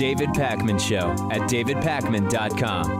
David Pakman Show at davidpakman.com.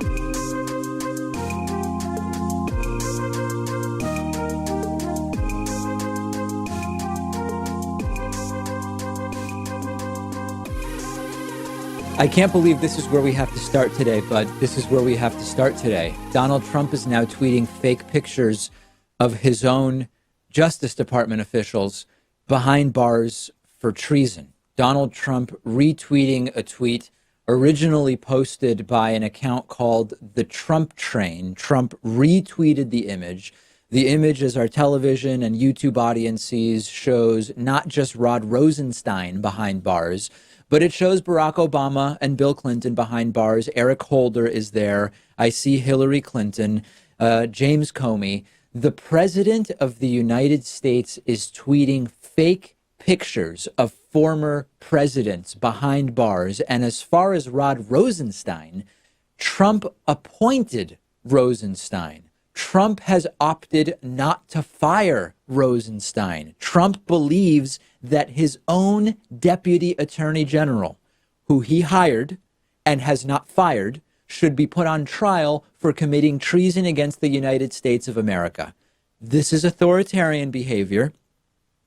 I can't believe this is where we have to start today, but this is where we have to start today. Donald Trump is now tweeting fake pictures of his own Justice Department officials behind bars for treason. Donald Trump retweeting a tweet originally posted by an account called The Trump Train. Trump retweeted the image. The image, as our television and YouTube audience sees, shows not just Rod Rosenstein behind bars, but it shows Barack Obama and Bill Clinton behind bars. Eric Holder is there. I see Hillary Clinton, James Comey. The president of the United States is tweeting fake pictures of former presidents behind bars. And as far as Rod Rosenstein, Trump appointed Rosenstein. Trump has opted not to fire Rosenstein. Trump believes that his own deputy attorney general, who he hired and has not fired, should be put on trial for committing treason against the United States of America. This is authoritarian behavior.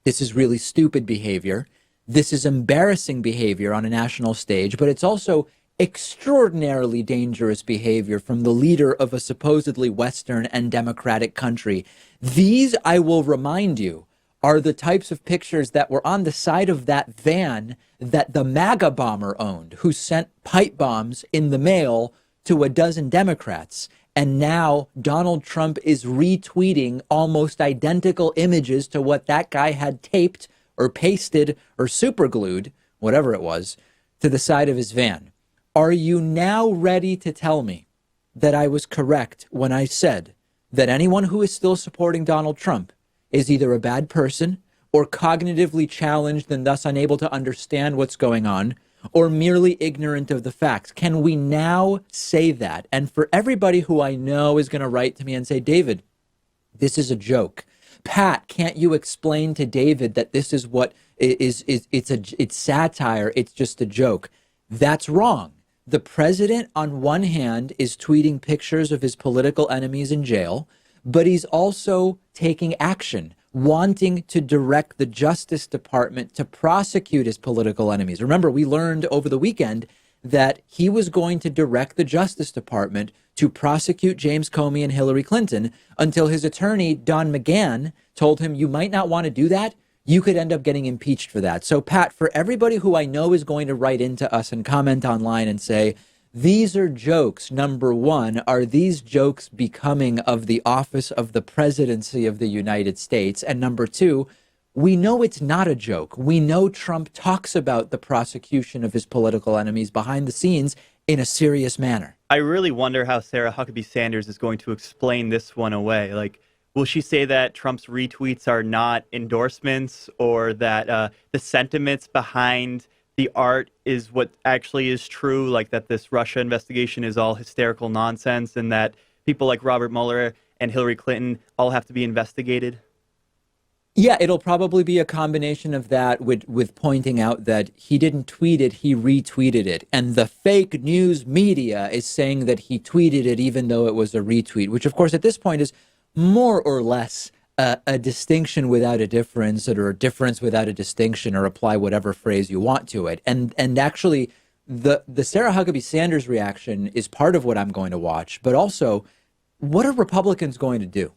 This is really stupid behavior. This is embarrassing behavior on a national stage, but it's also extraordinarily dangerous behavior from the leader of a supposedly Western and democratic country. These, I will remind you, are the types of pictures that were on the side of that van that the MAGA bomber owned, who sent pipe bombs in the mail to a dozen Democrats. And now Donald Trump is retweeting almost identical images to what that guy had taped or pasted or superglued, whatever it was, to the side of his van. Are you now ready to tell me that I was correct when I said that anyone who is still supporting Donald Trump is either a bad person or cognitively challenged and thus unable to understand what's going on, or merely ignorant of the facts? Can we now say that? And for everybody who I know is going to write to me and say, David, this is a joke. Pat, can't you explain to David that this is what it's satire, it's just a joke? That's wrong. The president, on one hand, is tweeting pictures of his political enemies in jail, but he's also taking action, wanting to direct the Justice Department to prosecute his political enemies. Remember, we learned over the weekend that he was going to direct the Justice Department to prosecute James Comey and Hillary Clinton until his attorney, Don McGahn, told him, you might not want to do that. You could end up getting impeached for that. So, Pat, for everybody who I know is going to write into us and comment online and say, these are jokes, number one, are these jokes becoming of the office of the presidency of the United States? And number two, we know it's not a joke. We know Trump talks about the prosecution of his political enemies behind the scenes in a serious manner. I really wonder how Sarah Huckabee Sanders is going to explain this one away. Like, will she say that Trump's retweets are not endorsements, or that the sentiments behind the art is what actually is true, like that this Russia investigation is all hysterical nonsense and that people like Robert Mueller and Hillary Clinton all have to be investigated? Yeah, it'll probably be a combination of that with pointing out that he didn't tweet it, he retweeted it. And the fake news media is saying that he tweeted it even though it was a retweet, which of course at this point is more or less a distinction without a difference, or a difference without a distinction, or apply whatever phrase you want to it. And actually, the Sarah Huckabee Sanders reaction is part of what I'm going to watch. But also, what are Republicans going to do?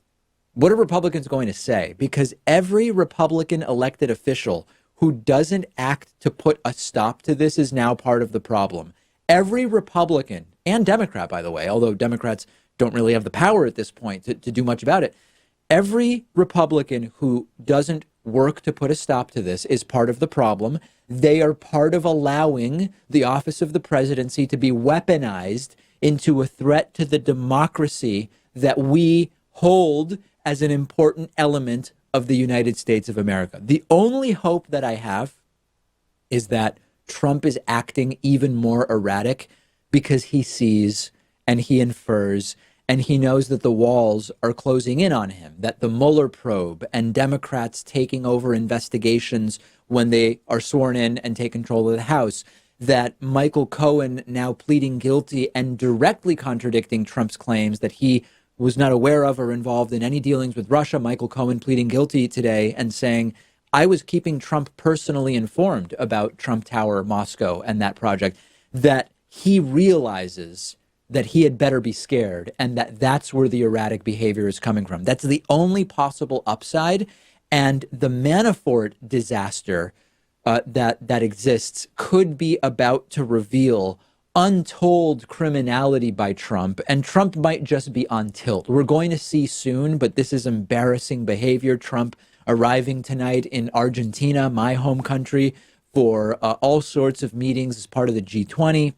What are Republicans going to say? Because every Republican elected official who doesn't act to put a stop to this is now part of the problem. Every Republican, and Democrat, by the way, although Democrats don't really have the power at this point to do much about it. Every Republican who doesn't work to put a stop to this is part of the problem. They are part of allowing the office of the presidency to be weaponized into a threat to the democracy that we hold as an important element of the United States of America. The only hope that I have is that Trump is acting even more erratic because he sees and he infers and he knows that the walls are closing in on him, that the Mueller probe and Democrats taking over investigations when they are sworn in and take control of the House, that Michael Cohen now pleading guilty and directly contradicting Trump's claims that he was not aware of or involved in any dealings with Russia. Michael Cohen pleading guilty today and saying, I was keeping Trump personally informed about Trump Tower, Moscow, and that project, that he realizes that he had better be scared and that that's where the erratic behavior is coming from. That's the only possible upside. And the Manafort disaster that exists could be about to reveal untold criminality by Trump, and Trump might just be on tilt. We're going to see soon, but this is embarrassing behavior. Trump arriving tonight in Argentina, my home country, for all sorts of meetings as part of the G20.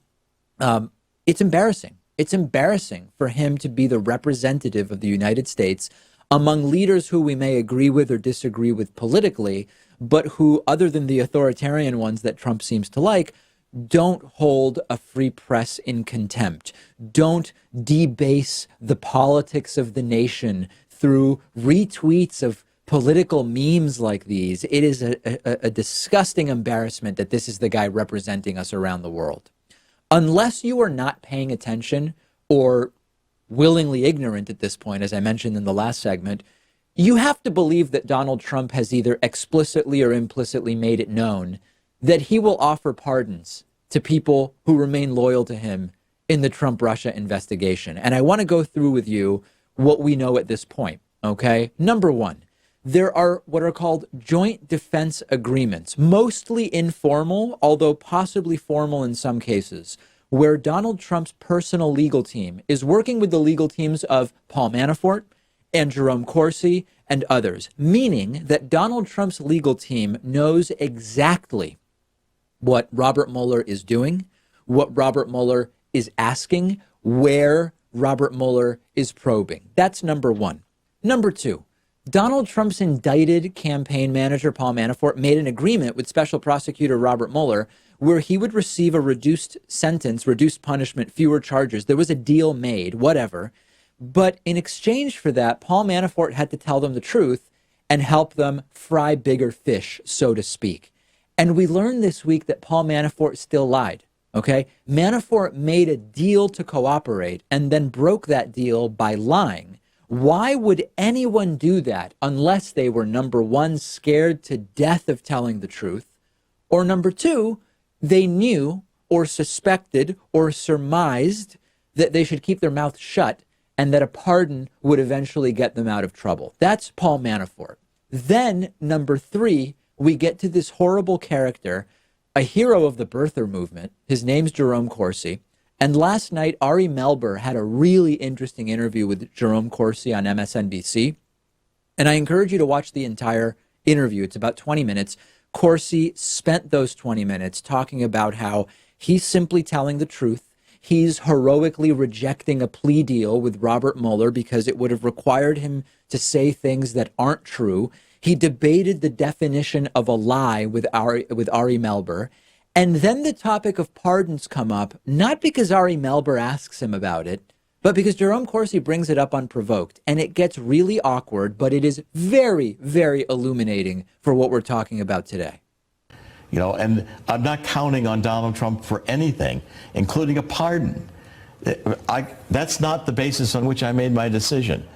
It's embarrassing. It's embarrassing for him to be the representative of the United States among leaders who we may agree with or disagree with politically, but who, other than the authoritarian ones that Trump seems to like, don't hold a free press in contempt. Don't debase the politics of the nation through retweets of political memes like these. It is a disgusting embarrassment that this is the guy representing us around the world. Unless you are not paying attention or willingly ignorant at this point, as I mentioned in the last segment, you have to believe that Donald Trump has either explicitly or implicitly made it known that he will offer pardons to people who remain loyal to him in the Trump-Russia investigation. And I want to go through with you what we know at this point, okay? Number one, there are what are called joint defense agreements, mostly informal, although possibly formal in some cases, where Donald Trump's personal legal team is working with the legal teams of Paul Manafort and Jerome Corsi and others, meaning that Donald Trump's legal team knows exactly what Robert Mueller is doing, what Robert Mueller is asking, where Robert Mueller is probing. That's number one. Number two, Donald Trump's indicted campaign manager, Paul Manafort, made an agreement with Special Prosecutor Robert Mueller where he would receive a reduced sentence, reduced punishment, fewer charges. There was a deal made, whatever. But in exchange for that, Paul Manafort had to tell them the truth and help them fry bigger fish, so to speak. And we learned this week that Paul Manafort still lied, okay? Manafort made a deal to cooperate and then broke that deal by lying. Why would anyone do that unless they were, number one, scared to death of telling the truth, or number two, they knew or suspected or surmised that they should keep their mouth shut and that a pardon would eventually get them out of trouble? That's Paul Manafort. Then, number three, we get to this horrible character, a hero of the birther movement. His name's Jerome Corsi. And last night, Ari Melber had a really interesting interview with Jerome Corsi on MSNBC. And I encourage you to watch the entire interview. It's about 20 minutes. Corsi spent those 20 minutes talking about how he's simply telling the truth. He's heroically rejecting a plea deal with Robert Mueller because it would have required him to say things that aren't true. He debated the definition of a lie with Ari Melber. And then the topic of pardons come up, not because Ari Melber asks him about it, but because Jerome Corsi brings it up unprovoked. And it gets really awkward, but it is very, very illuminating for what we're talking about today. You know, and I'm not counting on Donald Trump for anything, including a pardon. That's not the basis on which I made my decision.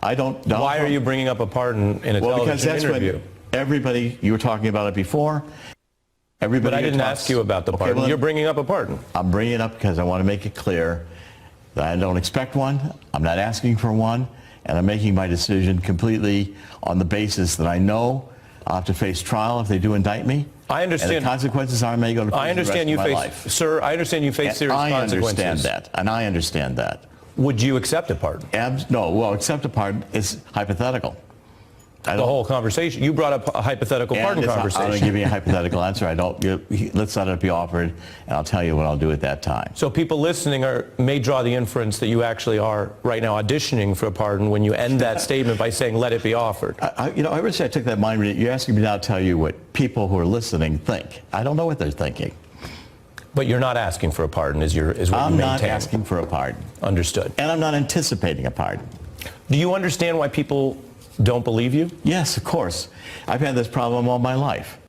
I don't know. Why are you bringing up a pardon in a television interview? What everybody, you were talking about it before. But I didn't ask you about the pardon. Well, you're bringing up a pardon. I'm bringing it up because I want to make it clear that I don't expect one. I'm not asking for one. And I'm making my decision completely on the basis that I know I'll have to face trial if they do indict me. I understand. And the consequences are I may go to prison I understand the you rest of my face, life. sir. I understand you face serious consequences. I understand that, and I understand that. Would you accept a pardon? No. Well, accept a pardon is hypothetical. The whole conversation. You brought up a hypothetical pardon conversation. I'm going to give you a hypothetical answer. Let's let it be offered, and I'll tell you what I'll do at that time. So people listening may draw the inference that you actually are right now auditioning for a pardon when you end that statement by saying, let it be offered. I would say I took that mind reading. You're asking me now to tell you what people who are listening think. I don't know what they're thinking. But you're not asking for a pardon, is what you maintain. I'm not asking for a pardon. Understood. And I'm not anticipating a pardon. Do you understand why people don't believe you? Yes, of course. I've had this problem all my life.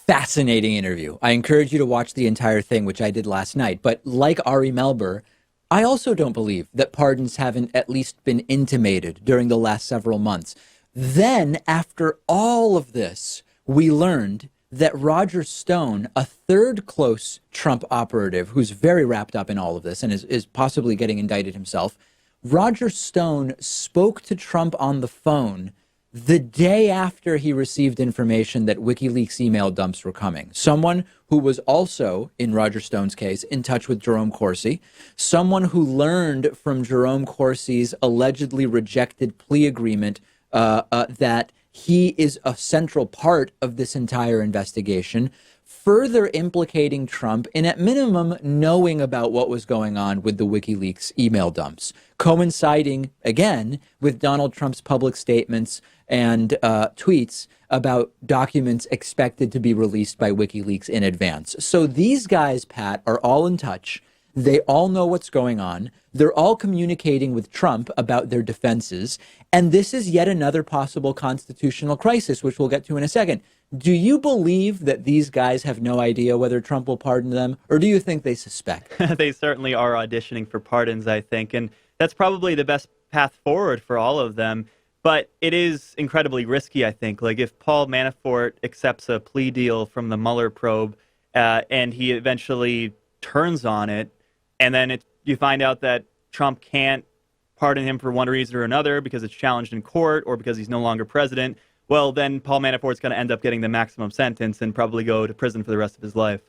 Fascinating interview. I encourage you to watch the entire thing, which I did last night. But like Ari Melber, I also don't believe that pardons haven't at least been intimated during the last several months. Then, after all of this, we learned that Roger Stone, a third close Trump operative who's very wrapped up in all of this and is possibly getting indicted himself, Roger Stone spoke to Trump on the phone the day after he received information that WikiLeaks email dumps were coming. Someone who was also, in Roger Stone's case, in touch with Jerome Corsi, someone who learned from Jerome Corsi's allegedly rejected plea agreement that he is a central part of this entire investigation, further implicating Trump in, at minimum, knowing about what was going on with the WikiLeaks email dumps, coinciding, again, with Donald Trump's public statements and tweets about documents expected to be released by WikiLeaks in advance. So these guys, Pat, are all in touch. They all know what's going on. They're all communicating with Trump about their defenses. And this is yet another possible constitutional crisis, which we'll get to in a second. Do you believe that these guys have no idea whether Trump will pardon them, or do you think they suspect? They certainly are auditioning for pardons, I think. And that's probably the best path forward for all of them. But it is incredibly risky, I think. Like, if Paul Manafort accepts a plea deal from the Mueller probe and he eventually turns on it, and then you find out that Trump can't pardon him for one reason or another because it's challenged in court or because he's no longer president, well, then Paul Manafort's going to end up getting the maximum sentence and probably go to prison for the rest of his life.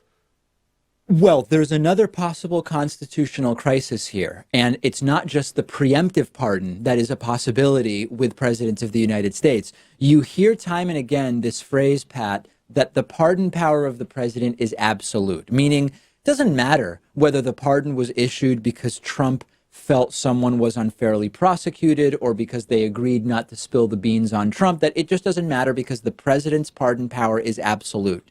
Well, there's another possible constitutional crisis here, and it's not just the preemptive pardon that is a possibility with presidents of the United States. You hear time and again this phrase, Pat, that the pardon power of the president is absolute, meaning it doesn't matter whether the pardon was issued because Trump felt someone was unfairly prosecuted or because they agreed not to spill the beans on Trump, that it just doesn't matter because the president's pardon power is absolute.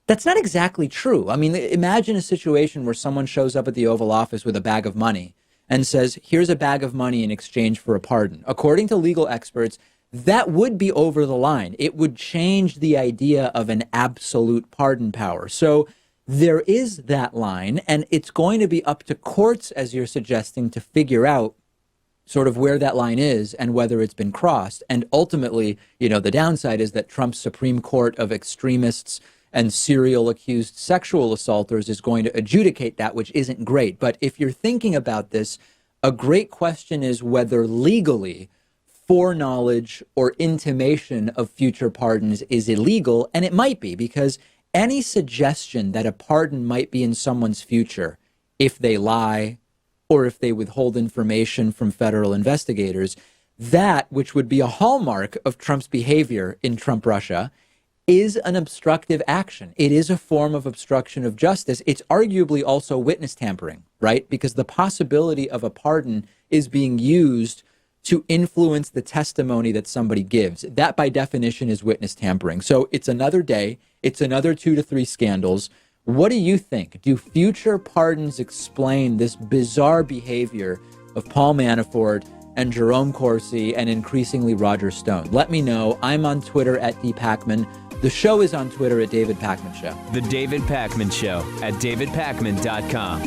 That's not exactly true. I mean, imagine a situation where someone shows up at the Oval Office with a bag of money and says, here's a bag of money in exchange for a pardon. According to legal experts, that would be over the line. It would change the idea of an absolute pardon power. So there is that line, and it's going to be up to courts, as you're suggesting, to figure out sort of where that line is and whether it's been crossed. And ultimately, you know, the downside is that Trump's Supreme Court of extremists and serial accused sexual assaulters is going to adjudicate that, which isn't great. But if you're thinking about this, a great question is whether legally foreknowledge or intimation of future pardons is illegal. And it might be, because any suggestion that a pardon might be in someone's future if they lie or if they withhold information from federal investigators, that, which would be a hallmark of Trump's behavior in Trump Russia, is an obstructive action. It is a form of obstruction of justice. It's arguably also witness tampering, right? Because the possibility of a pardon is being used to influence the testimony that somebody gives. That, by definition, is witness tampering. So it's another day. It's another 2 to 3 scandals. What do you think? Do future pardons explain this bizarre behavior of Paul Manafort and Jerome Corsi and increasingly Roger Stone? Let me know. I'm on Twitter at dpakman. The show is on Twitter at David Pakman Show. The David Pakman Show at davidpakman.com.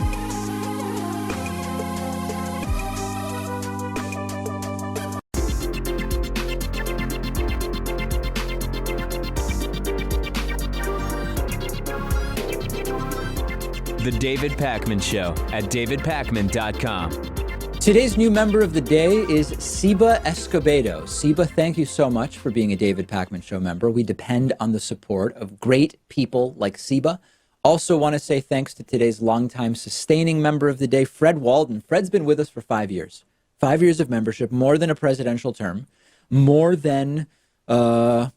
The David Pakman Show at davidpakman.com. Today's new member of the day is Siba Escobedo. Siba, thank you so much for being a David Pakman Show member. We depend on the support of great people like Siba. Also want to say thanks to today's longtime sustaining member of the day, Fred Walden. Fred's been with us for 5 years. 5 years of membership, more than a presidential term, more than 4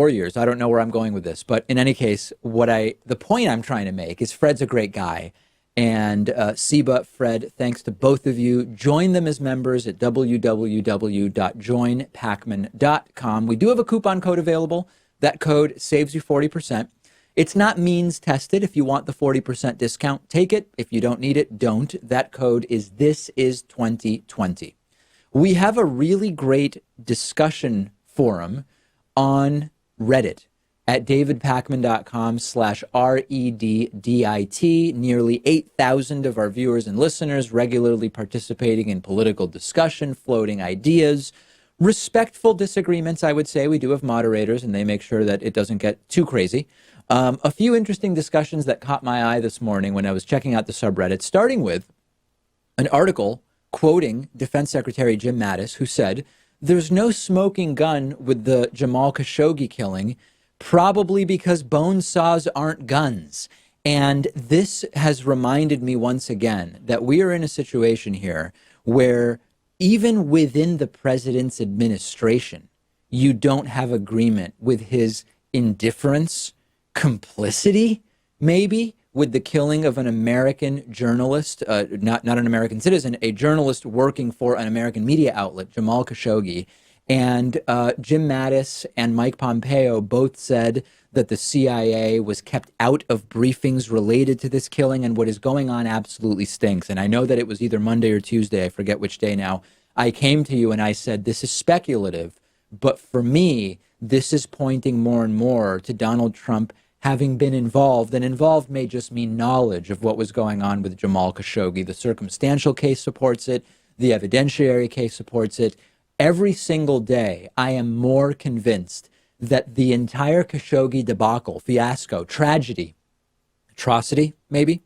years. I don't know where I'm going with this, but in any case, the point I'm trying to make is Fred's a great guy. And Siba, Fred, thanks to both of you. Join them as members at www.joinpakman.com. We do have a coupon code available. That code saves you 40%. It's not means tested. If you want the 40% discount, take it. If you don't need it, don't. That code is THISIS2020. We have a really great discussion forum on Reddit at davidpakman.com/REDDIT. Nearly 8,000 of our viewers and listeners regularly participating in political discussion, floating ideas, respectful disagreements, I would say. We do have moderators, and they make sure that it doesn't get too crazy. A few interesting discussions that caught my eye this morning when I was checking out the subreddit, starting with an article quoting Defense Secretary Jim Mattis, who said, "There's no smoking gun with the Jamal Khashoggi killing, probably because bone saws aren't guns." And this has reminded me once again that we are in a situation here where even within the president's administration, you don't have agreement with his indifference, complicity, maybe, with the killing of an American journalist, not an American citizen, a journalist working for an American media outlet, Jamal Khashoggi. And Jim Mattis and Mike Pompeo both said that the CIA was kept out of briefings related to this killing, and what is going on absolutely stinks. And I know that it was either Monday or Tuesday, I forget which day now. I came to you and I said, this is speculative, but for me, this is pointing more and more to Donald Trump having been involved, and involved may just mean knowledge of what was going on with Jamal Khashoggi. The circumstantial case supports it. The evidentiary case supports it. Every single day, I am more convinced that the entire Khashoggi debacle, fiasco, tragedy, atrocity, maybe,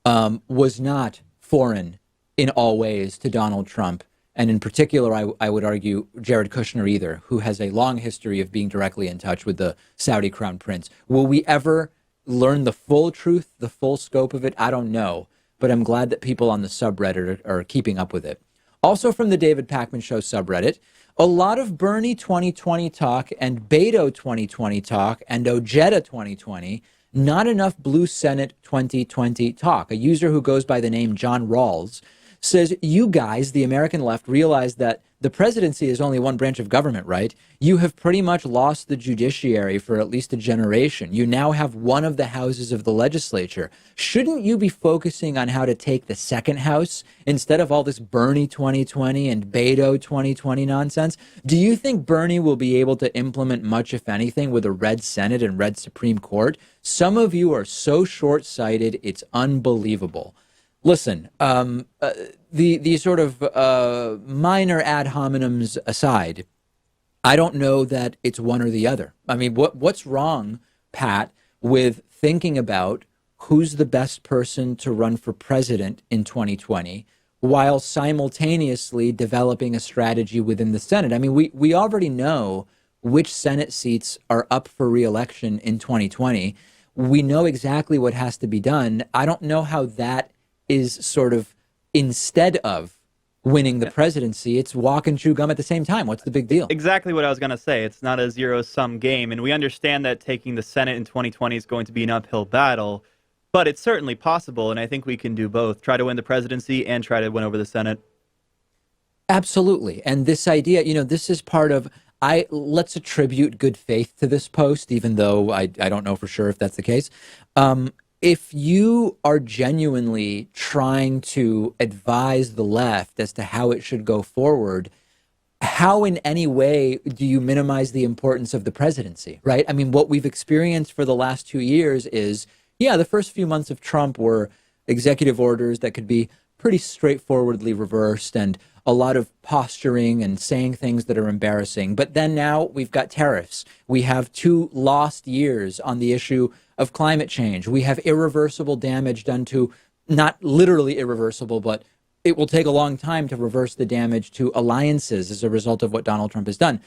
was not foreign in all ways to Donald Trump. And in particular, I would argue Jared Kushner either, who has a long history of being directly in touch with the Saudi crown prince. Will we ever learn the full truth, the full scope of it? I don't know. But I'm glad that people on the subreddit are keeping up with it. Also from the David Pakman Show subreddit, a lot of Bernie 2020 talk and Beto 2020 talk and Ojeda 2020, not enough Blue Senate 2020 talk. A user who goes by the name John Rawls says, you guys, the American left, realize that the presidency is only one branch of government, right? You have pretty much lost the judiciary for at least a generation. You now have one of the houses of the legislature. Shouldn't you be focusing on how to take the second house instead of all this Bernie 2020 and Beto 2020 nonsense? Do you think Bernie will be able to implement much, if anything, with a red Senate and red Supreme Court? Some of you are so short-sighted, it's unbelievable. Listen, the sort of minor ad hominems aside, I don't know that it's one or the other. I mean, what's wrong, Pat, with thinking about who's the best person to run for president in 2020 while simultaneously developing a strategy within the Senate? I mean, we already know which Senate seats are up for re-election in 2020. We know exactly what has to be done. I don't know how that is sort of instead of winning the presidency, it's walk and chew gum at the same time. What's the big deal? Exactly what I was going to say. It's not a zero-sum game, and we understand that taking the Senate in 2020 is going to be an uphill battle, but it's certainly possible, and I think we can do both. Try to win the presidency and try to win over the Senate. Absolutely. And this idea, this is part of, let's attribute good faith to this post, even though I don't know for sure if that's the case. If you are genuinely trying to advise the left as to how it should go forward, how in any way do you minimize the importance of the presidency, right? I mean, what we've experienced for the last 2 years is, the first few months of Trump were executive orders that could be pretty straightforwardly reversed and a lot of posturing and saying things that are embarrassing. But then now we've got tariffs. We have 2 lost years on the issue of climate change. We have irreversible damage done to, not literally irreversible, but it will take a long time to reverse the damage to alliances as a result of what Donald Trump has done.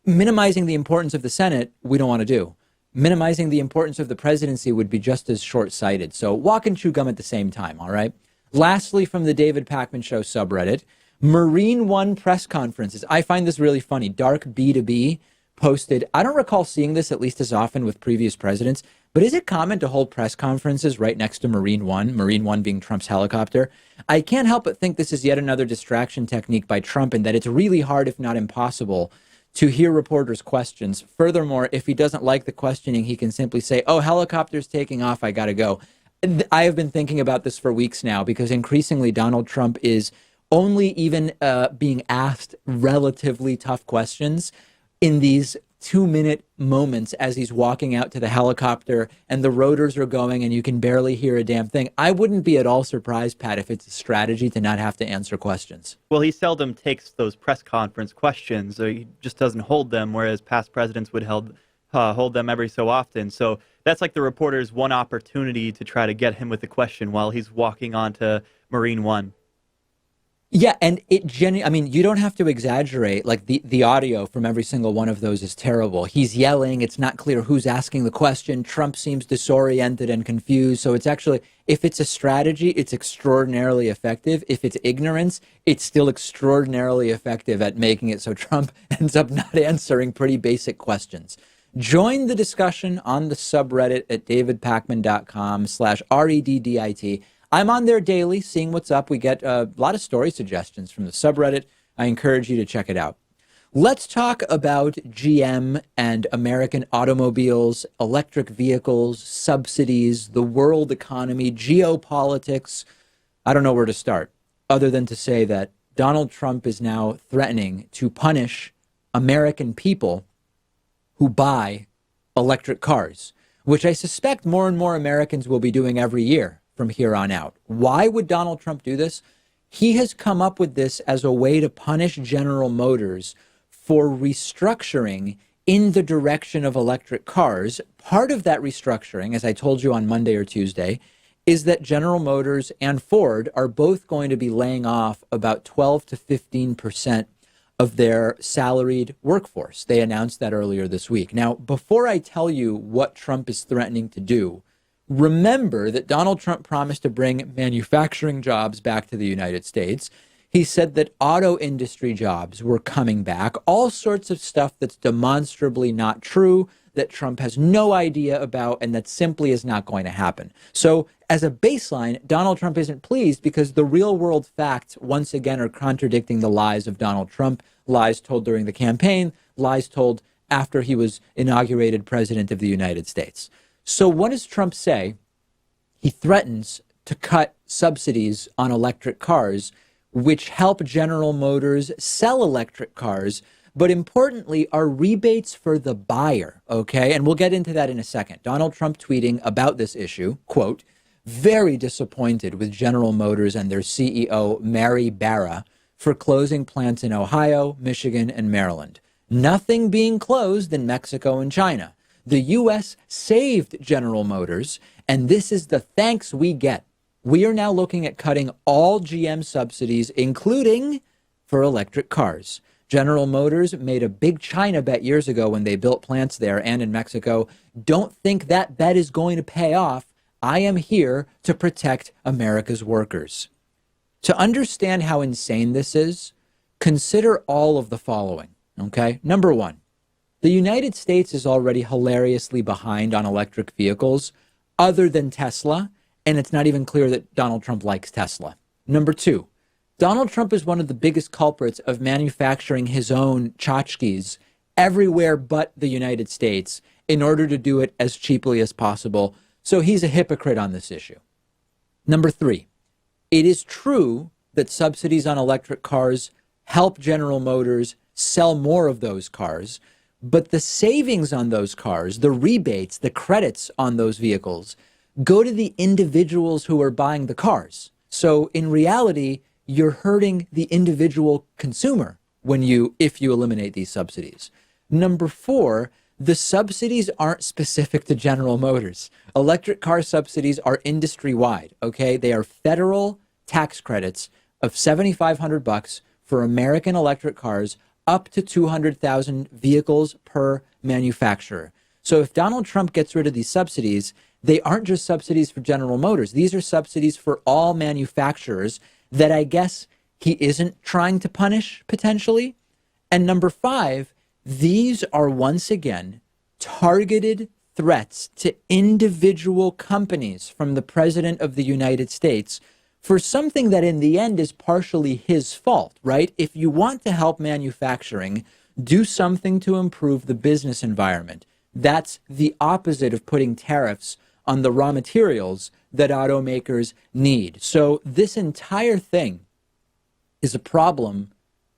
Minimizing the importance of the Senate, we don't want to do. Minimizing the importance of the presidency would be just as short-sighted. So walk and chew gum at the same time, all right? Lastly, from the David Pakman Show subreddit, Marine One press conferences. I find this really funny. Dark B2B posted, I don't recall seeing this at least as often with previous presidents, but is it common to hold press conferences right next to Marine One being Trump's helicopter? I can't help but think this is yet another distraction technique by Trump, and that it's really hard, if not impossible, to hear reporters' questions. Furthermore, if he doesn't like the questioning, he can simply say, oh, helicopter's taking off, I gotta go. I have been thinking about this for weeks now, because increasingly Donald Trump is only even being asked relatively tough questions in these 2-minute moments as he's walking out to the helicopter and the rotors are going and you can barely hear a damn thing. I wouldn't be at all surprised, Pat, if it's a strategy to not have to answer questions. Well, he seldom takes those press conference questions. So he just doesn't hold them, whereas past presidents would hold them every so often. So that's like the reporter's one opportunity to try to get him with a question while he's walking onto Marine One. Yeah, and I mean, you don't have to exaggerate. Like the audio from every single one of those is terrible. He's yelling. It's not clear who's asking the question. Trump seems disoriented and confused. So it's actually, if it's a strategy, it's extraordinarily effective. If it's ignorance, it's still extraordinarily effective at making it so Trump ends up not answering pretty basic questions. Join the discussion on the subreddit at davidpakman.com/REDDIT. I'm on there daily, seeing what's up. We get a lot of story suggestions from the subreddit. I encourage you to check it out. Let's talk about GM and American automobiles, electric vehicles, subsidies, the world economy, geopolitics. I don't know where to start, other than to say that Donald Trump is now threatening to punish American people who buy electric cars, which I suspect more and more Americans will be doing every year from here on out. Why would Donald Trump do this? He has come up with this as a way to punish General Motors for restructuring in the direction of electric cars. Part of that restructuring, as I told you on Monday or Tuesday, is that General Motors and Ford are both going to be laying off about 12 to 15% of their salaried workforce. They announced that earlier this week. Now, before I tell you what Trump is threatening to do, remember that Donald Trump promised to bring manufacturing jobs back to the United States. He said that auto industry jobs were coming back, all sorts of stuff that's demonstrably not true, that Trump has no idea about, and that simply is not going to happen. So as a baseline, Donald Trump isn't pleased because the real world facts once again are contradicting the lies of Donald Trump, lies told during the campaign, lies told after he was inaugurated president of the United States. So what does Trump say? He threatens to cut subsidies on electric cars, which help General Motors sell electric cars, but importantly, are rebates for the buyer, okay? And we'll get into that in a second. Donald Trump tweeting about this issue, quote, very disappointed with General Motors and their CEO, Mary Barra, for closing plants in Ohio, Michigan, and Maryland. Nothing being closed in Mexico and China. The U.S. saved General Motors, and this is the thanks we get. We are now looking at cutting all GM subsidies, including for electric cars. General Motors made a big China bet years ago when they built plants there and in Mexico. Don't think that bet is going to pay off. I am here to protect America's workers. To understand how insane this is, consider all of the following, okay? Number one, the United States is already hilariously behind on electric vehicles other than Tesla, and it's not even clear that Donald Trump likes Tesla. Number two, Donald Trump is one of the biggest culprits of manufacturing his own tchotchkes everywhere but the United States in order to do it as cheaply as possible. So he's a hypocrite on this issue. Number three, it is true that subsidies on electric cars help General Motors sell more of those cars, but the savings on those cars, the rebates, the credits on those vehicles go to the individuals who are buying the cars. So in reality, you're hurting the individual consumer if you eliminate these subsidies. Number four, the subsidies aren't specific to General Motors. Electric car subsidies are industry-wide, okay? They are federal tax credits of $7,500 for American electric cars up to 200,000 vehicles per manufacturer. So if Donald Trump gets rid of these subsidies, they aren't just subsidies for General Motors. These are subsidies for all manufacturers that I guess he isn't trying to punish potentially. And number five, these are once again targeted threats to individual companies from the President of the United States for something that in the end is partially his fault, right? If you want to help manufacturing, do something to improve the business environment. That's the opposite of putting tariffs on the raw materials that automakers need. So this entire thing is a problem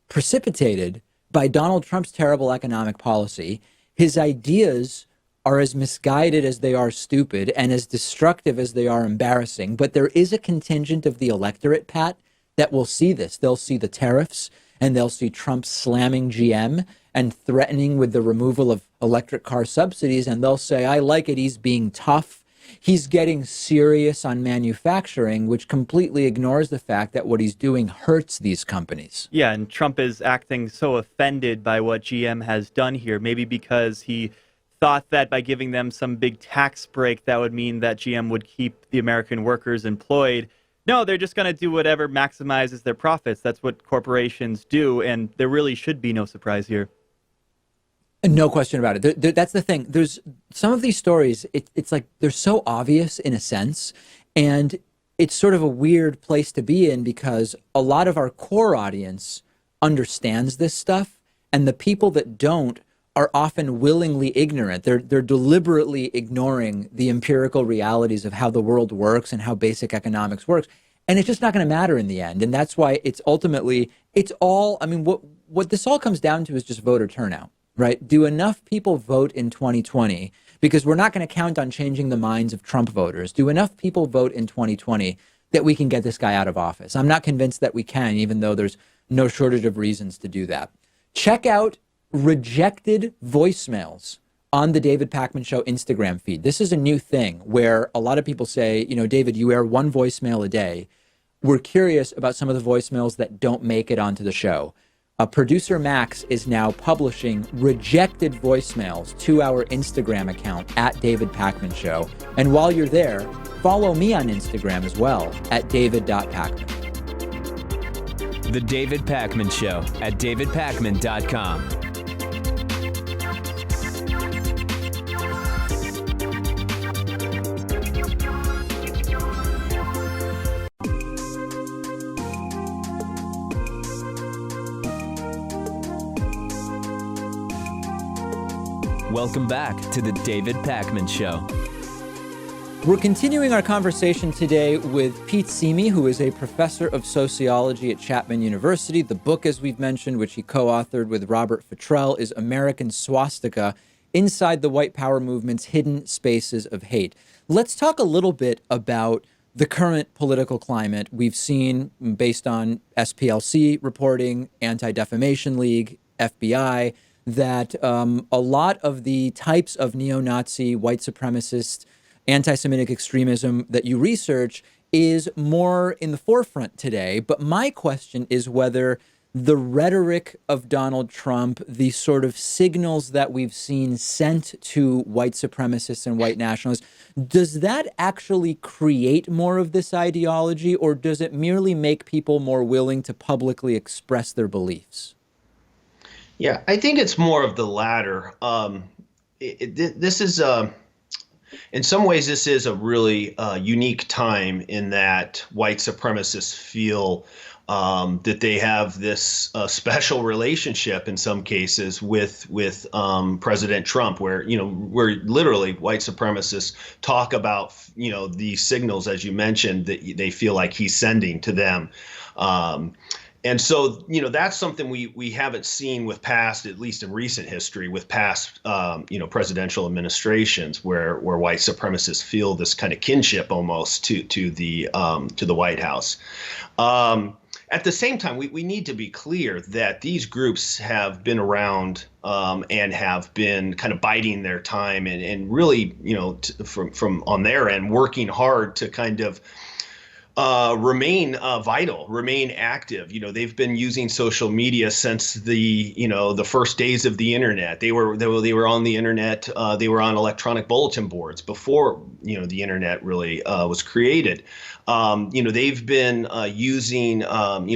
precipitated by Donald Trump's terrible economic policy, His ideas are as misguided as they are stupid and as destructive as they are embarrassing. But there is a contingent of the electorate, Pat, that will see this. They'll see the tariffs and they'll see Trump slamming GM and threatening with the removal of electric car subsidies. And they'll say, I like it. He's being tough. He's getting serious on manufacturing, which completely ignores the fact that what he's doing hurts these companies. Yeah, and Trump is acting so offended by what GM has done here, maybe because he thought that by giving them some big tax break, that would mean that GM would keep the American workers employed. No, they're just going to do whatever maximizes their profits. That's what corporations do, and there really should be no surprise here. No question about it. That's the thing. There's some of these stories, it's like they're so obvious in a sense, and it's sort of a weird place to be in because a lot of our core audience understands this stuff, and the people that don't are often willingly ignorant. They're deliberately ignoring the empirical realities of how the world works and how basic economics works. And it's just not going to matter in the end. And that's why it's ultimately, it's all, I mean, what this all comes down to is just voter turnout, right? Do enough people vote in 2020? Because we're not going to count on changing the minds of Trump voters. Do enough people vote in 2020 that we can get this guy out of office? I'm not convinced that we can, even though there's no shortage of reasons to do that. Check out rejected voicemails on the David Pakman Show Instagram feed. This is a new thing where a lot of people say, you know, David, you air one voicemail a day. We're curious about some of the voicemails that don't make it onto the show. Producer Max is now publishing rejected voicemails to our Instagram account at David Pakman Show. And while you're there, follow me on Instagram as well at david.pakman. The David Pakman Show at davidpakman.com. Welcome back to the David Pakman Show. We're continuing our conversation today with Pete Simi, who is a professor of sociology at Chapman University. The book, as we've mentioned, which he co-authored with Robert Futrell, is American Swastika: Inside the White Power Movement's Hidden Spaces of Hate. Let's talk a little bit about the current political climate. We've seen, based on SPLC reporting, Anti-Defamation League, FBI, that a lot of the types of neo-Nazi, white supremacist, anti-Semitic extremism that you research is more in the forefront today. But my question is whether the rhetoric of Donald Trump, the sort of signals that we've seen sent to white supremacists and white nationalists, does that actually create more of this ideology, or does it merely make people more willing to publicly express their beliefs? Yeah, I think it's more of the latter. This is, in some ways, this is a really unique time in that white supremacists feel that they have this special relationship in some cases with President Trump, where literally white supremacists talk about these signals, as you mentioned, that they feel like he's sending to them. And so, that's something we haven't seen with past, at least in recent history, with past, presidential administrations where white supremacists feel this kind of kinship almost to the White House. At the same time, we need to be clear that these groups have been around and have been kind of biding their time and really, from on their end, working hard to kind of remain vital, remain active. They've been using social media since the first days of the internet. They were on the internet. They were on electronic bulletin boards before the internet really was created. They've been using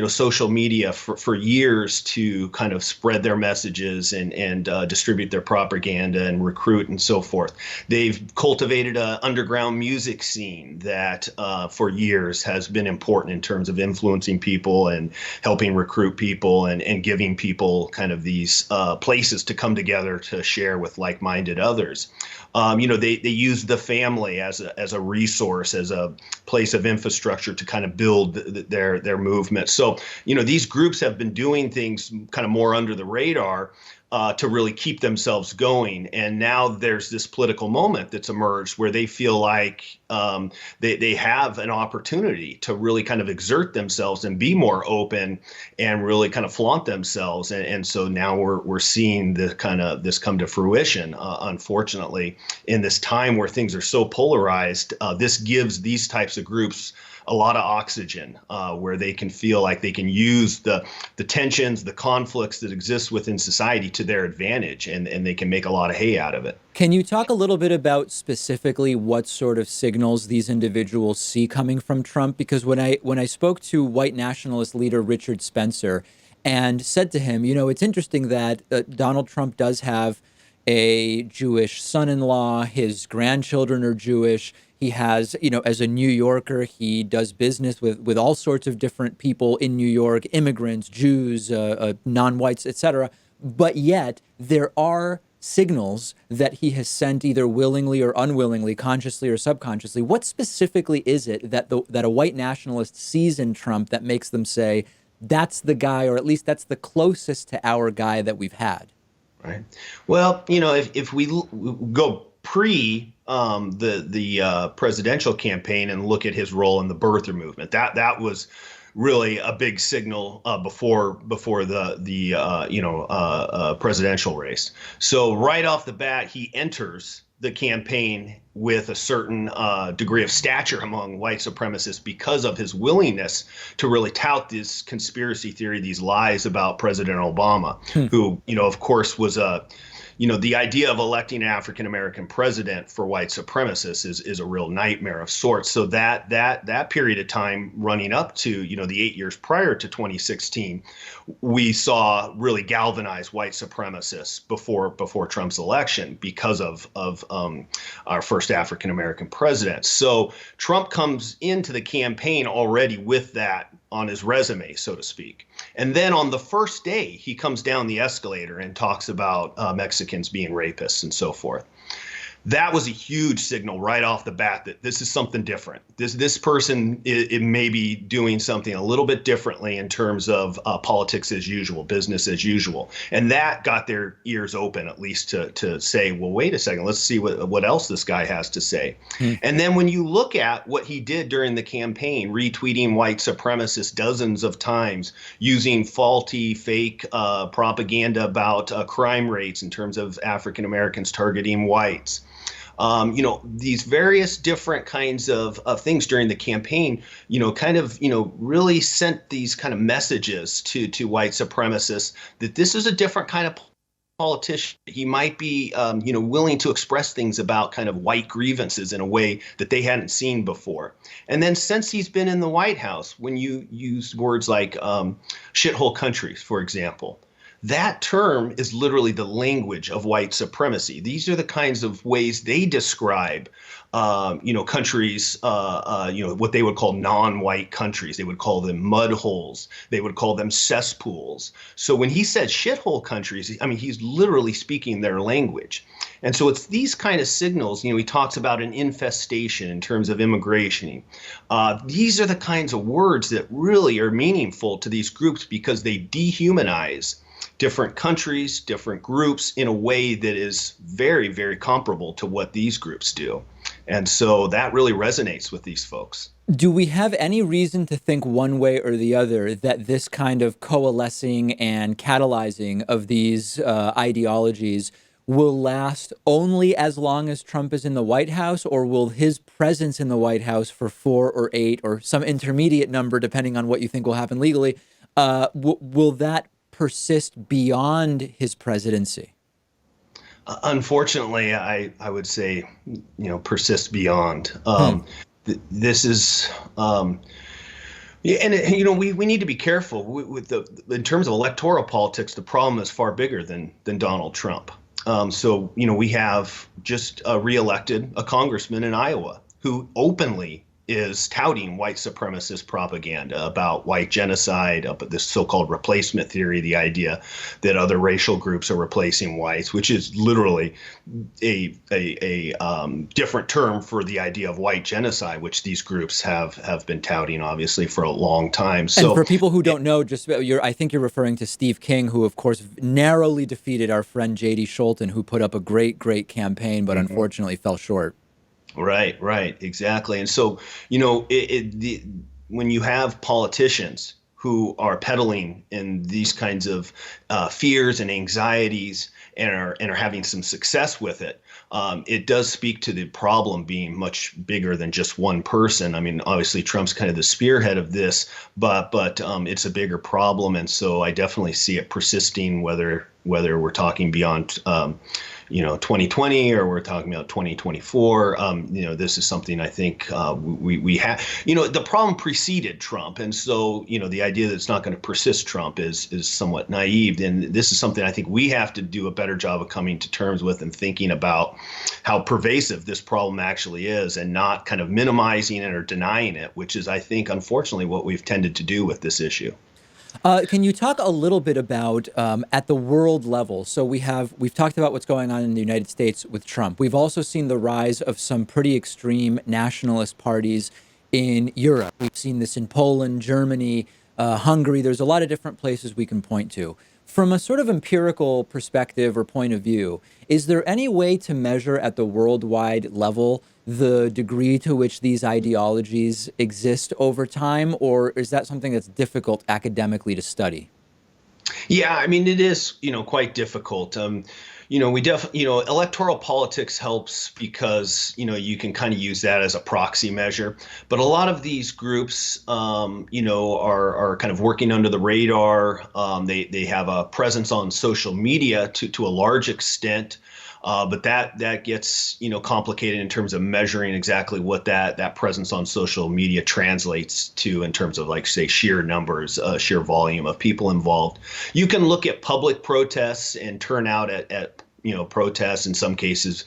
social media for years to kind of spread their messages and distribute their propaganda and recruit and so forth. They've cultivated an underground music scene that for years has been important in terms of influencing people and helping recruit people and giving people kind of these places to come together to share with like-minded others. They use the family as a resource, as a place of infrastructure to kind of build their movement. So, these groups have been doing things kind of more under the radar. to really keep themselves going. And now there's this political moment that's emerged where they feel like they have an opportunity to really kind of exert themselves and be more open and really kind of flaunt themselves. And so now we're seeing this come to fruition, unfortunately, in this time where things are so polarized. This gives these types of groups a lot of oxygen, where they can feel like they can use the tensions, the conflicts that exist within society to their advantage, and they can make a lot of hay out of it. Can you talk a little bit about specifically what sort of signals these individuals see coming from Trump? Because when I spoke to white nationalist leader Richard Spencer and said to him, it's interesting that Donald Trump does have a Jewish son-in-law, his grandchildren are Jewish. He has, as a New Yorker, he does business with all sorts of different people in New York, immigrants, Jews, non-whites, etc. But yet there are signals that he has sent either willingly or unwillingly, consciously or subconsciously. What specifically is it that a white nationalist sees in Trump that makes them say, that's the guy, or at least that's the closest to our guy that we've had? Right. Well, if we go pre the presidential campaign and look at his role in the birther movement, that was really a big signal before the presidential race. So right off the bat, he enters the campaign with a certain degree of stature among white supremacists because of his willingness to really tout this conspiracy theory, these lies about President Obama, who, of course, was the idea of electing an African-American president for white supremacists is a real nightmare of sorts. So that period of time running up to, the 8 years prior to 2016, we saw really galvanized white supremacists before Trump's election because of our first African-American president. So Trump comes into the campaign already with that on his resume, so to speak. And then on the first day, he comes down the escalator and talks about Mexicans being rapists and so forth. That was a huge signal right off the bat that this is something different. This person it may be doing something a little bit differently in terms of politics as usual, business as usual. And that got their ears open, at least to say, well, wait a second, let's see what else this guy has to say. And then when you look at what he did during the campaign, retweeting white supremacists dozens of times, using faulty, fake propaganda about crime rates in terms of African Americans targeting whites. These various different kinds of things during the campaign, really sent these kind of messages to white supremacists that this is a different kind of politician. He might be, willing to express things about kind of white grievances in a way that they hadn't seen before. And then since he's been in the White House, when you use words like shithole countries, for example, that term is literally the language of white supremacy. These are the kinds of ways they describe, countries, what they would call non-white countries. They would call them mud holes. They would call them cesspools. So when he said shithole countries, he's literally speaking their language. And so it's these kind of signals, he talks about an infestation in terms of immigration. These are the kinds of words that really are meaningful to these groups because they dehumanize different countries, different groups in a way that is very, very comparable to what these groups do. And so that really resonates with these folks. Do we have any reason to think one way or the other that this kind of coalescing and catalyzing of these ideologies will last only as long as Trump is in the White House, or will his presence in the White House for 4 or 8 or some intermediate number, depending on what you think will happen legally, will that persist beyond his presidency? Unfortunately, I would say, persist beyond. This is, and we need to be careful with in terms of electoral politics. The problem is far bigger than Donald Trump. We have just reelected a congressman in Iowa who openly is touting white supremacist propaganda about white genocide, about this so-called replacement theory, the idea that other racial groups are replacing whites, which is literally a different term for the idea of white genocide, which these groups have been touting, obviously, for a long time. So, and for people who don't know, I think you're referring to Steve King, who, of course, narrowly defeated our friend J.D. Scholten, who put up a great campaign, but unfortunately fell short. Right, exactly. And so, when you have politicians who are peddling in these kinds of fears and anxieties and are having some success with it, it does speak to the problem being much bigger than just one person. I mean, obviously Trump's kind of the spearhead of this, but it's a bigger problem, and so I definitely see it persisting, whether we're talking beyond 2020 or we're talking about 2024. This is something I think we have. The problem preceded Trump, and so the idea that it's not going to persist Trump is somewhat naive. And this is something I think we have to do a better job of coming to terms with and thinking about how pervasive this problem actually is, and not kind of minimizing it or denying it, which is, I think, unfortunately, what we've tended to do with this issue. Can you talk a little bit about at the world level? So we've talked about what's going on in the United States with Trump. We've also seen the rise of some pretty extreme nationalist parties in Europe. We've seen this in Poland, Germany, Hungary. There's a lot of different places we can point to. From a sort of empirical perspective or point of view, is there any way to measure at the worldwide level the degree to which these ideologies exist over time, or is that something that's difficult academically to study? Yeah, I mean, it is, quite difficult. Electoral politics helps because, you can kind of use that as a proxy measure. But a lot of these groups, are kind of working under the radar. They have a presence on social media to a large extent. But that gets, complicated in terms of measuring exactly what that presence on social media translates to in terms of, like, say, sheer numbers, sheer volume of people involved. You can look at public protests and turnout at protests in some cases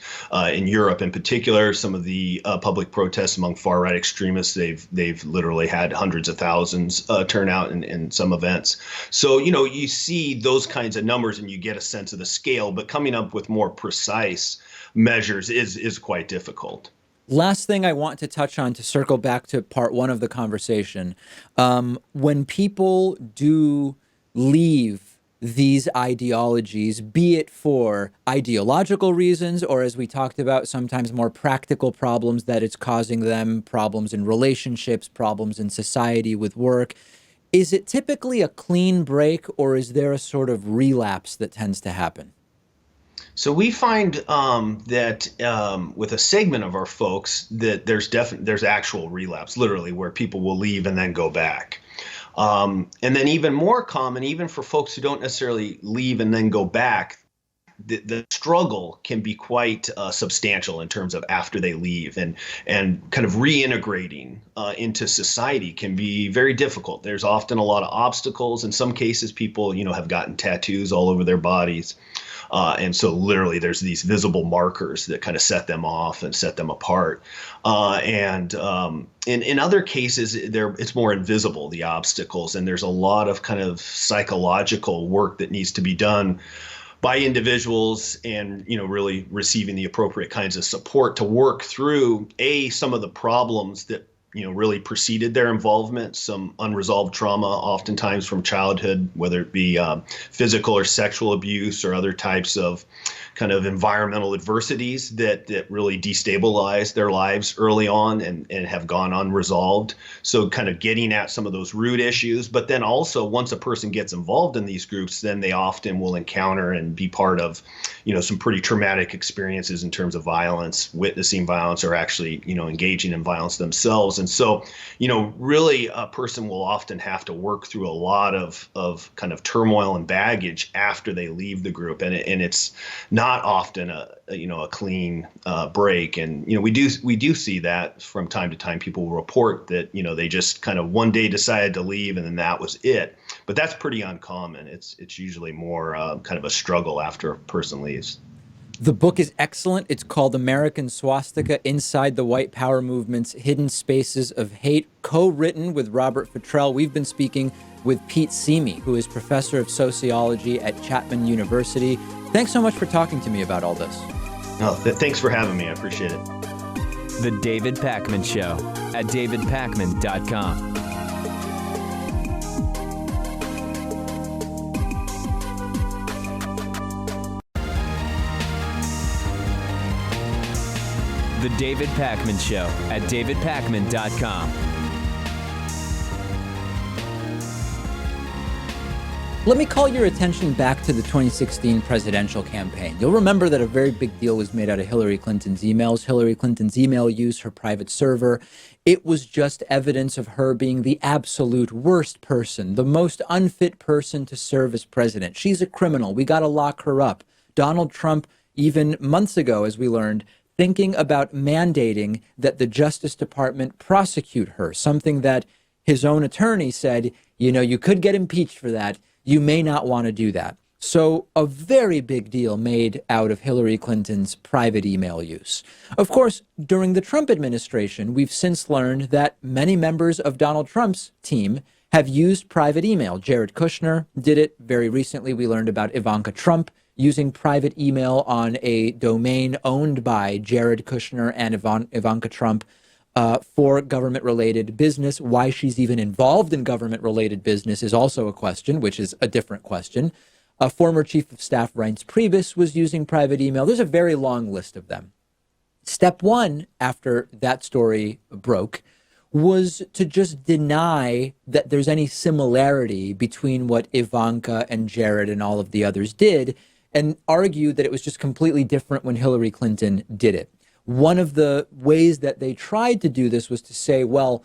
in Europe in particular. Some of the public protests among far right extremists, they've literally had hundreds of thousands turn out in some events. So, you see those kinds of numbers and you get a sense of the scale, but coming up with more precise measures is quite difficult. Last thing I want to touch on, to circle back to part one of the conversation, when people do leave these ideologies, be it for ideological reasons or, as we talked about, sometimes more practical problems that it's causing them, problems in relationships, problems in society with work, is it typically a clean break, or is there a sort of relapse that tends to happen? So we find that with a segment of our folks that there's actual relapse, literally, where people will leave and then go back. And then even more common, even for folks who don't necessarily leave and then go back, the struggle can be quite substantial in terms of after they leave, and kind of reintegrating into society can be very difficult. There's often a lot of obstacles. In some cases, people, have gotten tattoos all over their bodies. And so literally there's these visible markers that kind of set them off and set them apart. And in other cases, it's more invisible, the obstacles, and there's a lot of kind of psychological work that needs to be done by individuals, and really receiving the appropriate kinds of support to work through some of the problems that really preceded their involvement, some unresolved trauma, oftentimes from childhood, whether it be physical or sexual abuse or other types of kind of environmental adversities that really destabilized their lives early on and have gone unresolved. So kind of getting at some of those root issues. But then also, once a person gets involved in these groups, then they often will encounter and be part of, some pretty traumatic experiences in terms of violence, witnessing violence, or actually, engaging in violence themselves. And so, really a person will often have to work through a lot of kind of turmoil and baggage after they leave the group. And it's not often a clean break. And, we do see that from time to time. People will report that, they just kind of one day decided to leave and then that was it. But that's pretty uncommon. It's usually more kind of a struggle after a person leaves. The book is excellent. It's called American Swastika, Inside the White Power Movement's Hidden Spaces of Hate, co-written with Robert Futrell. We've been speaking with Pete Simi, who is professor of sociology at Chapman University. Thanks so much for talking to me about all this. Thanks for having me. I appreciate it. The David Pakman Show at davidpakman.com. The David Pakman Show at davidpakman.com. Let me call your attention back to the 2016 presidential campaign. You'll remember that a very big deal was made out of Hillary Clinton's emails. Hillary Clinton's email use, her private server. It was just evidence of her being the absolute worst person, the most unfit person to serve as president. She's a criminal. We got to lock her up. Donald Trump, even months ago, as we learned, thinking about mandating that the Justice Department prosecute her, something that his own attorney said, you know, you could get impeached for that. You may not want to do that. So a very big deal made out of Hillary Clinton's private email use. Of course, during the Trump administration, we've since learned that many members of Donald Trump's team have used private email. Jared Kushner did it. Very recently, we learned about Ivanka Trump using private email on a domain owned by Jared Kushner and Ivanka Trump for government-related business. Why she's even involved in government-related business is also a question, which is a different question. A former chief of staff, Reince Priebus, was using private email. There's a very long list of them. Step one, after that story broke, was to just deny that there's any similarity between what Ivanka and Jared and all of the others did, and argue that it was just completely different when Hillary Clinton did it. One of the ways that they tried to do this was to say, well,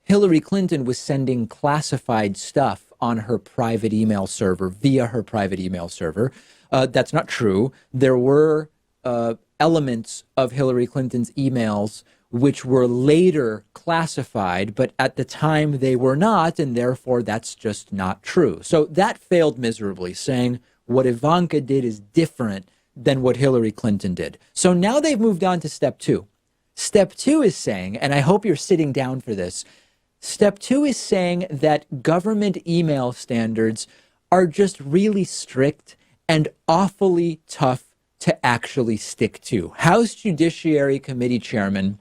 Hillary Clinton was sending classified stuff on her private email server, via her private email server. That's not true. There were elements of Hillary Clinton's emails which were later classified, but at the time they were not, and therefore that's just not true. So that failed miserably, saying what Ivanka did is different than what Hillary Clinton did. So now they've moved on to step two. Step two is saying, and I hope you're sitting down for this, step two is saying that government email standards are just really strict and awfully tough to actually stick to. House Judiciary Committee Chairman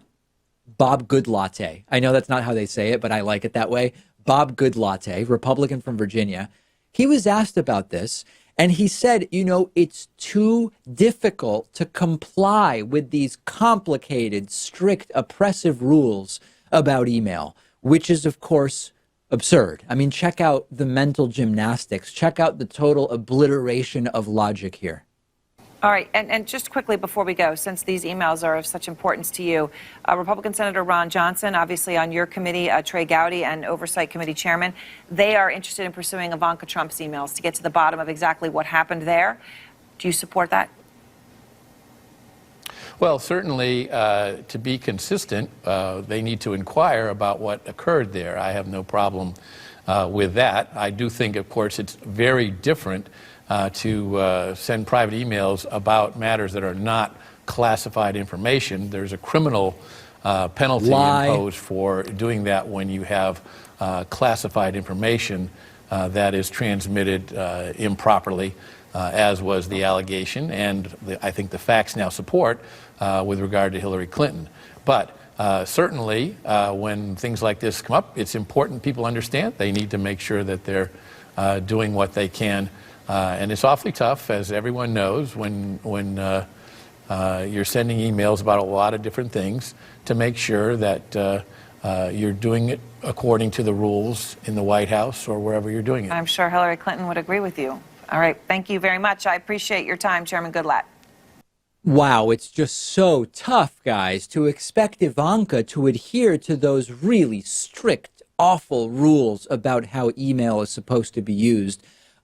Bob Goodlatte, I know that's not how they say it, but I like it that way, Bob Goodlatte, Republican from Virginia, he was asked about this. And he said, you know, it's too difficult to comply with these complicated, strict, oppressive rules about email, which is, of course, absurd. I mean, check out the mental gymnastics. Check out the total obliteration of logic here. All right. And just quickly before we go, since these emails are of such importance to you, Republican Senator Ron Johnson, obviously on your committee, Trey Gowdy and Oversight Committee Chairman, they are interested in pursuing Ivanka Trump's emails to get to the bottom of exactly what happened there. Do you support that? Well, certainly, to be consistent, they need to inquire about what occurred there. I have no problem with that. I do think, of course, it's very different to send private emails about matters that are not classified information. There's a criminal penalty imposed for doing that when you have classified information that is transmitted improperly, as was the allegation, and I think the facts now support with regard to Hillary Clinton. But certainly, when things like this come up, it's important people understand. They need to make sure that they're doing what they can. And it's awfully tough, as everyone knows, when you're sending emails about a lot of different things, to make sure that you're doing it according to the rules in the White House or wherever you're doing it. I'm sure Hillary Clinton would agree with you. All right. Thank you very much. I appreciate your time, Chairman Goodlatte. Wow, it's just so tough, guys, to expect Ivanka to adhere to those really strict, awful rules about how email is supposed to be used.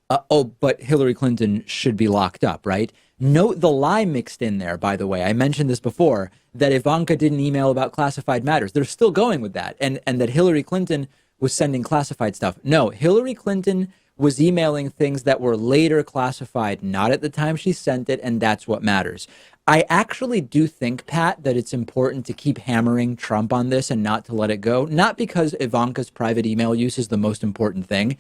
But Hillary Clinton should be locked up, right? Note the lie mixed in there, by the way. I mentioned this before, that Ivanka didn't email about classified matters. They're still going with that. And that Hillary Clinton was sending classified stuff. No, Hillary Clinton was emailing things that were later classified, not at the time she sent it, and that's what matters. I actually do think, Pat, that it's important to keep hammering Trump on this and not to let it go, not because Ivanka's private email use is the most important thing,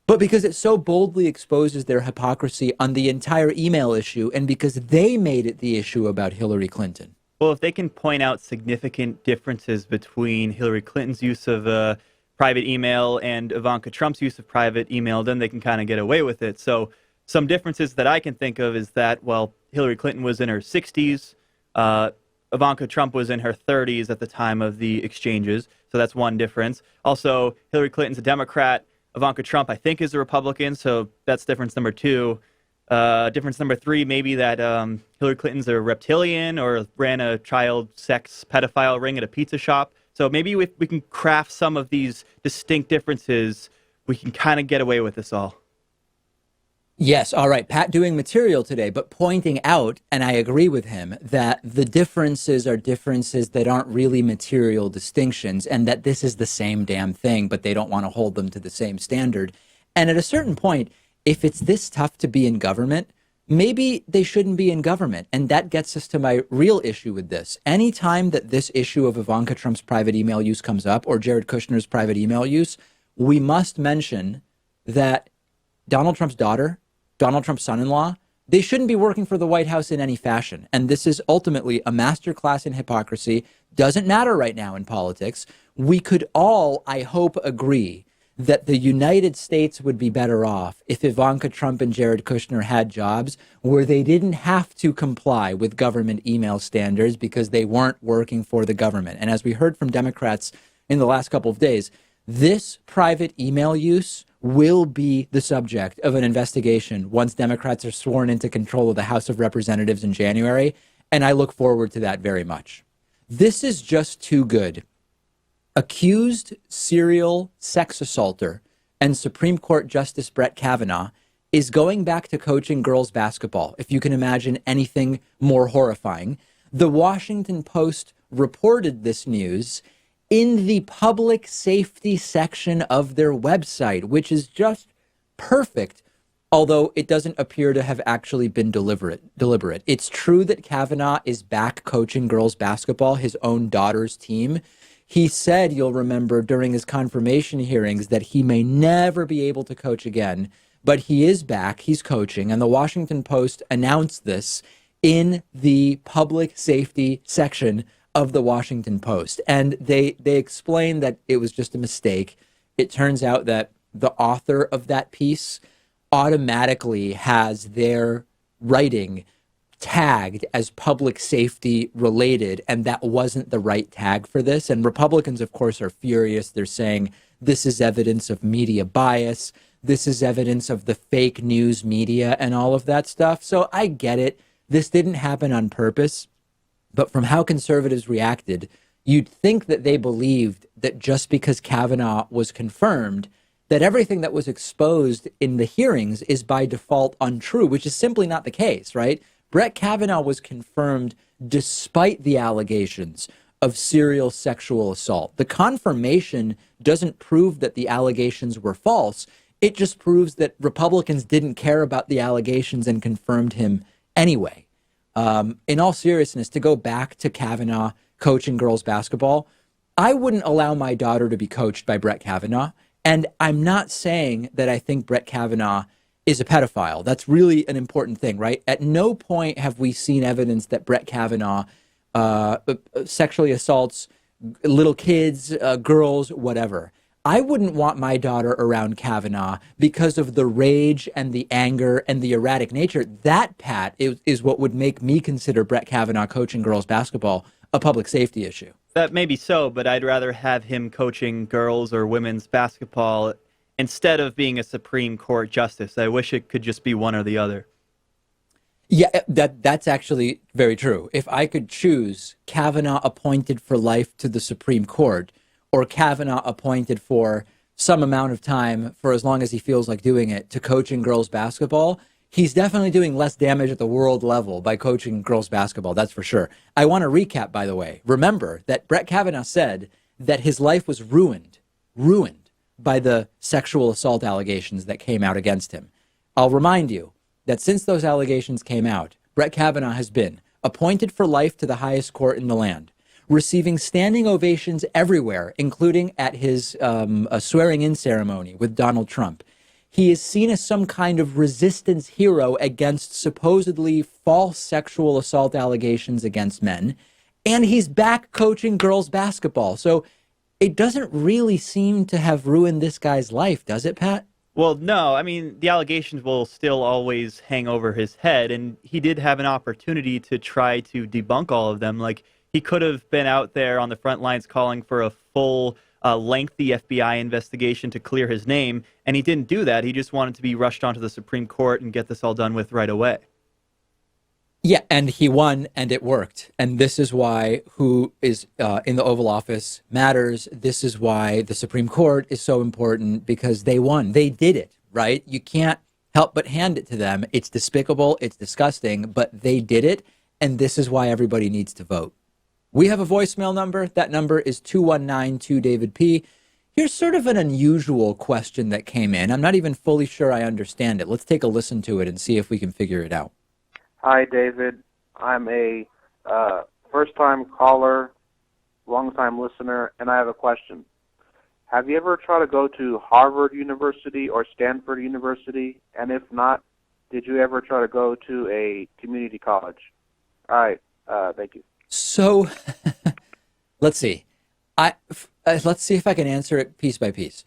but because it so boldly exposes their hypocrisy on the entire email issue and because they made it the issue about Hillary Clinton. Well, if they can point out significant differences between Hillary Clinton's use of private email and Ivanka Trump's use of private email, then they can kind of get away with it. So some differences that I can think of is that, well, Hillary Clinton was in her 60s. Ivanka Trump was in her 30s at the time of the exchanges. So that's one difference. Also, Hillary Clinton's a Democrat. Ivanka Trump, I think, is a Republican. So that's difference number two. Difference number three, maybe that Hillary Clinton's a reptilian or ran a child sex pedophile ring at a pizza shop. So maybe if we can craft some of these distinct differences, we can kind of get away with this all. Yes. All right. Pat doing material today, but pointing out, and I agree with him, that the differences are differences that aren't really material distinctions and that this is the same damn thing, but they don't want to hold them to the same standard. And at a certain point, if it's this tough to be in government, maybe they shouldn't be in government. And that gets us to my real issue with this. Anytime that this issue of Ivanka Trump's private email use comes up or Jared Kushner's private email use, we must mention that Donald Trump's daughter, Donald Trump's son-in-law, they shouldn't be working for the White House in any fashion. And this is ultimately a masterclass in hypocrisy. Doesn't matter right now in politics. We could all, I hope, agree that the United States would be better off if Ivanka Trump and Jared Kushner had jobs where they didn't have to comply with government email standards because they weren't working for the government. And as we heard from Democrats in the last couple of days, this private email use will be the subject of an investigation once Democrats are sworn into control of the House of Representatives in January. And I look forward to that very much. This is just too good. Accused serial sex assaulter and Supreme Court Justice Brett Kavanaugh is going back to coaching girls basketball, if you can imagine anything more horrifying. The Washington Post reported this news in the public safety section of their website, which is just perfect, although it doesn't appear to have actually been deliberate. It's true that Kavanaugh is back coaching girls basketball, his own daughter's team. He said, you'll remember, during his confirmation hearings that he may never be able to coach again, but he is back, he's coaching, and the Washington Post announced this in the public safety section of the Washington Post. And they explained that it was just a mistake. It turns out that the author of that piece automatically has their writing tagged as public safety related, and that wasn't the right tag for this. And Republicans, of course, are furious. They're saying this is evidence of media bias. This is evidence of the fake news media and all of that stuff. So I get it. This didn't happen on purpose. But from how conservatives reacted, you'd think that they believed that just because Kavanaugh was confirmed, that everything that was exposed in the hearings is by default untrue, which is simply not the case, right? Brett Kavanaugh was confirmed despite the allegations of serial sexual assault. The confirmation doesn't prove that the allegations were false. It just proves that Republicans didn't care about the allegations and confirmed him anyway. In all seriousness, to go back to Kavanaugh coaching girls basketball, I wouldn't allow my daughter to be coached by Brett Kavanaugh. And I'm not saying that I think Brett Kavanaugh is a pedophile. That's really an important thing, right? At no point have we seen evidence that Brett Kavanaugh sexually assaults little kids, girls, whatever. I wouldn't want my daughter around Kavanaugh because of the rage and the anger and the erratic nature. That, Pat, is what would make me consider Brett Kavanaugh coaching girls basketball a public safety issue. That may be so, but I'd rather have him coaching girls or women's basketball instead of being a Supreme Court justice. I wish it could just be one or the other. Yeah, that's actually very true. If I could choose Kavanaugh appointed for life to the Supreme Court or Kavanaugh appointed for some amount of time for as long as he feels like doing it to coaching girls basketball, he's definitely doing less damage at the world level by coaching girls basketball. That's for sure. I want to recap, by the way. Remember that Brett Kavanaugh said that his life was ruined by the sexual assault allegations that came out against him. I'll remind you that since those allegations came out, Brett Kavanaugh has been appointed for life to the highest court in the land, receiving standing ovations everywhere, including at his swearing-in ceremony with Donald Trump. He is seen as some kind of resistance hero against supposedly false sexual assault allegations against men. And he's back coaching girls basketball. So it doesn't really seem to have ruined this guy's life, does it, Pat? Well, no. I mean, the allegations will still always hang over his head, and he did have an opportunity to try to debunk all of them. Like, he could have been out there on the front lines calling for a full, lengthy FBI investigation to clear his name, and he didn't do that. He just wanted to be rushed onto the Supreme Court and get this all done with right away. Yeah, and he won, and it worked. And this is why who is in the Oval Office matters. This is why the Supreme Court is so important, because they won. They did it, right? You can't help but hand it to them. It's despicable. It's disgusting, but they did it. And this is why everybody needs to vote. We have a voicemail number. That number is 219-2-DAVID-P. Here's sort of an unusual question that came in. I'm not even fully sure I understand it. Let's take a listen to it and see if we can figure it out. Hi, David. I'm a first-time caller, long-time listener, and I have a question. Have you ever tried to go to Harvard University or Stanford University? And if not, did you ever try to go to a community college? All right. Thank you. So let's see. Let's see if I can answer it piece by piece.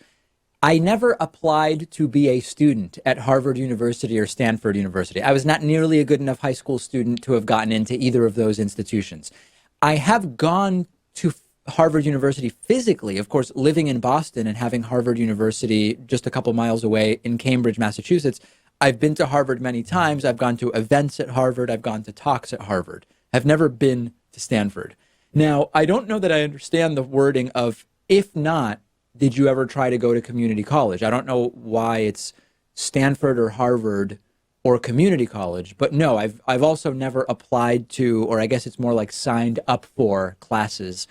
I never applied to be a student at Harvard University or Stanford University. I was not nearly a good enough high school student to have gotten into either of those institutions. I have gone to Harvard University physically, of course, living in Boston and having Harvard University just a couple miles away in Cambridge, Massachusetts. I've been to Harvard many times. I've gone to events at Harvard. I've gone to talks at Harvard. I've never been to Stanford. Now, I don't know that I understand the wording of, if not, did you ever try to go to community college? I don't know why it's Stanford or Harvard or community college, but no, I've also never applied to, or I guess it's more like signed up for classes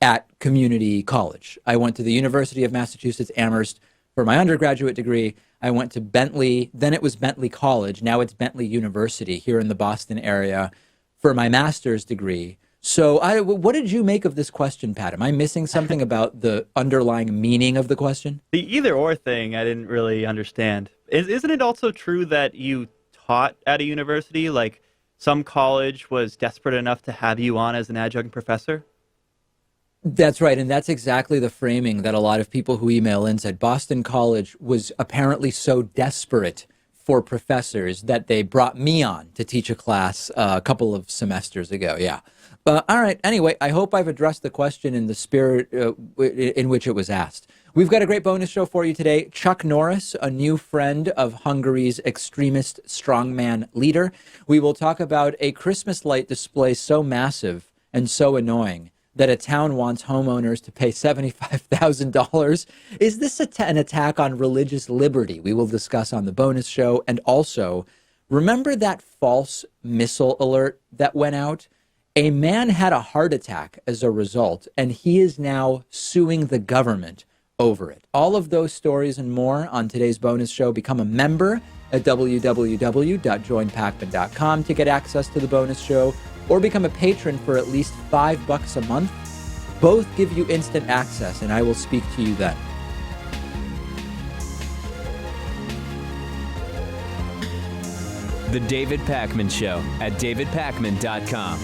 at community college. I went to the University of Massachusetts Amherst for my undergraduate degree. I went to Bentley, then it was Bentley College, now it's Bentley University here in the Boston area for my master's degree. So what did you make of this question, Pat? Am I missing something about the underlying meaning of the question? The either or thing I didn't really understand. Isn't it also true that you taught at a university? Like, some college was desperate enough to have you on as an adjunct professor? That's right. And that's exactly the framing that a lot of people who email in said. Boston College was apparently so desperate for professors that they brought me on to teach a class a couple of semesters ago. Yeah. All right. Anyway, I hope I've addressed the question in the spirit in which it was asked. We've got a great bonus show for you today. Chuck Norris, a new friend of Hungary's extremist strongman leader. We will talk about a Christmas light display so massive and so annoying that a town wants homeowners to pay $75,000. Is this an attack on religious liberty? We will discuss on the bonus show. And also, remember that false missile alert that went out? A man had a heart attack as a result, and he is now suing the government over it. All of those stories and more on today's bonus show. Become a member at www.joinpakman.com to get access to the bonus show, or become a patron for at least $5 a month. Both give you instant access, and I will speak to you then. The David Pakman Show at davidpakman.com.